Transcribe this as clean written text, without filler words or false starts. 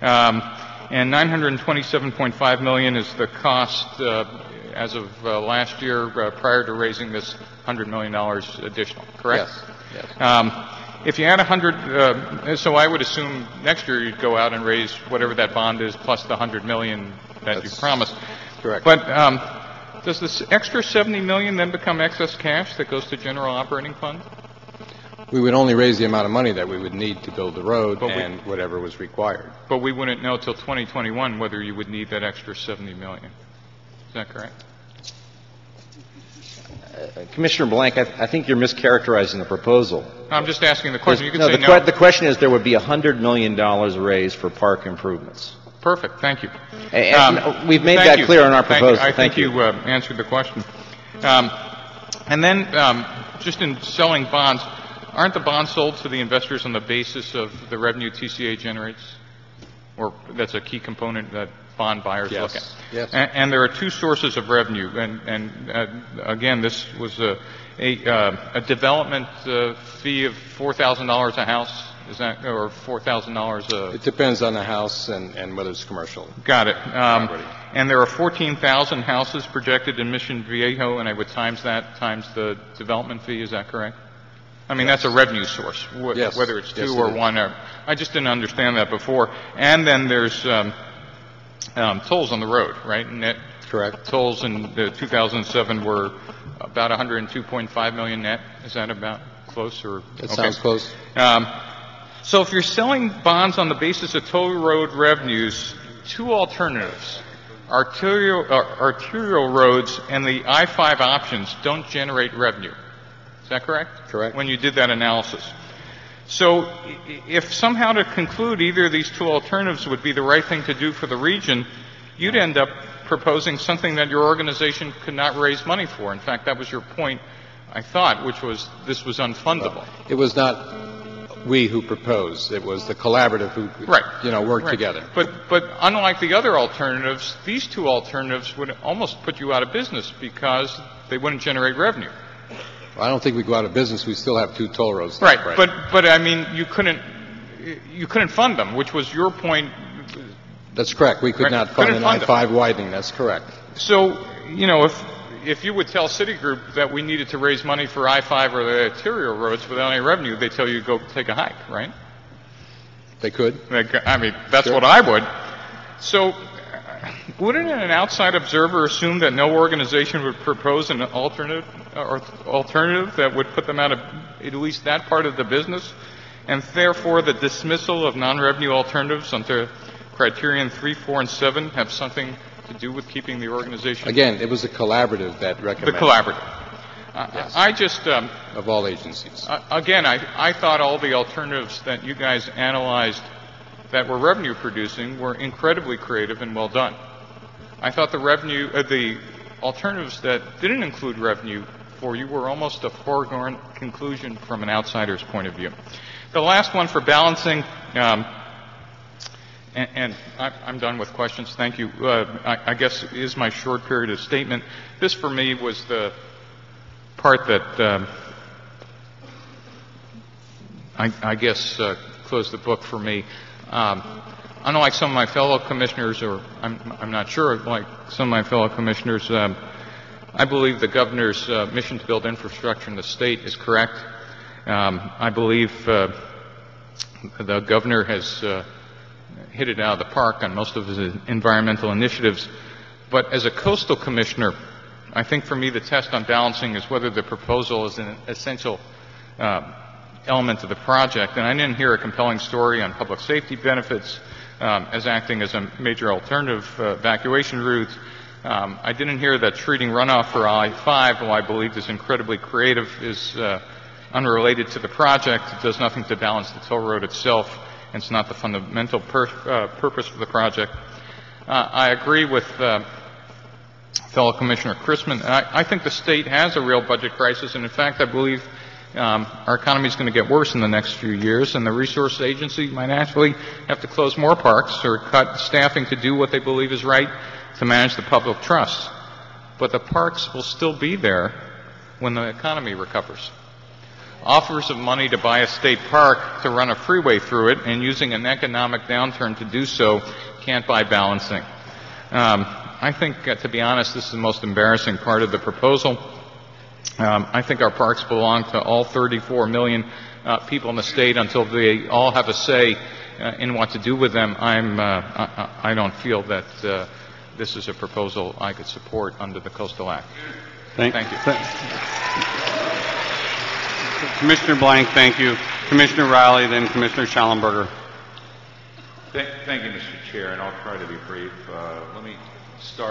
And $927.5 million is the cost as of last year prior to raising this $100 million additional, correct? Yes. Yes. If you add 100, so I would assume next year you'd go out and raise whatever that bond is plus the 100 million that you promised. Correct. But does this extra 70 million then become excess cash that goes to general operating fund? We would only raise the amount of money that we would need to build the road and whatever was required. But we wouldn't know till 2021 whether you would need that extra 70 million. Is that correct? Commissioner Blank, I think you're mischaracterizing the proposal. I'm just asking the question. You can no, say the question is there would be $100 million raised for park improvements. Perfect. Thank you. And we've made that clear in our proposal. I think you answered the question. And then just in selling bonds, aren't the bonds sold to the investors on the basis of the revenue TCA generates? Or that's a key component that bond buyers look at. Yes. And there are two sources of revenue. And again, this was a development fee of $4,000 a house. Is that, or $4,000 It depends on the house and whether it's commercial. Got it. And there are 14,000 houses projected in Mission Viejo, and I would times that times the development fee. Is that correct? I mean, that's a revenue source, whether it's two or one. I just didn't understand that before. And then there's tolls on the road, right? Net Correct. Tolls in 2007 were about 102.5 million net. Is that about close? Or that sounds close. So if you're selling bonds on the basis of toll road revenues, two alternatives: arterial roads and the I-5 options don't generate revenue. Is that correct? Correct. When you did that analysis. So if somehow to conclude either of these two alternatives would be the right thing to do for the region, you'd end up proposing something that your organization could not raise money for. In fact, that was your point, I thought, which was this was unfundable. Well, it was not we who proposed. It was the collaborative who, worked together. But unlike the other alternatives, these two alternatives would almost put you out of business because they wouldn't generate revenue. I don't think we go out of business. We still have two toll roads. Right. But I mean, you couldn't fund them, which was your point. That's correct. We could not fund an I-5 widening. That's correct. So, if you would tell Citigroup that we needed to raise money for I-5 or the arterial roads without any revenue, they tell you to go take a hike, right? They could. I mean, that's what I would. So wouldn't an outside observer assume that no organization would propose an alternative that would put them out of at least that part of the business, and therefore the dismissal of non-revenue alternatives under criterion 3, 4, and 7 have something to do with keeping the organization? Again, it was a collaborative that recommended. The collaborative. Yes. I just of all agencies. Again, I thought all the alternatives that you guys analyzed that were revenue producing were incredibly creative and well done. I thought the alternatives that didn't include revenue for you were almost a foregone conclusion from an outsider's point of view. The last one for balancing, and I'm done with questions. Thank you. I guess is my short period of statement. This for me was the part that I guess closed the book for me. Unlike some of my fellow commissioners, or I'm not sure, like some of my fellow commissioners, I believe the governor's mission to build infrastructure in the state is correct. I believe the governor has hit it out of the park on most of his environmental initiatives. But as a coastal commissioner, I think for me the test on balancing is whether the proposal is an essential element of the project. And I didn't hear a compelling story on public safety benefits as acting as a major alternative evacuation route. I didn't hear that treating runoff for I-5, while I believe is incredibly creative, is unrelated to the project. It does nothing to balance the toll road itself, and it's not the fundamental purpose for the project. I agree with fellow Commissioner Chrisman. I think the state has a real budget crisis, and in fact, I believe our economy is going to get worse in the next few years, and the resource agency might actually have to close more parks or cut staffing to do what they believe is right to manage the public trust. But the parks will still be there when the economy recovers. offers of money to buy a state park to run a freeway through it, and using an economic downturn to do so can't buy balancing. I think, to be honest, this is the most embarrassing part of the proposal. I think our parks belong to all 34 million people in the state until they all have a say in what to do with them. I don't feel that this is a proposal I could support under the Coastal Act. Thank you. Commissioner Blank, thank you. Commissioner Riley, then Commissioner Schallenberger. Thank you, Mr. Chair, and I'll try to be brief. Let me start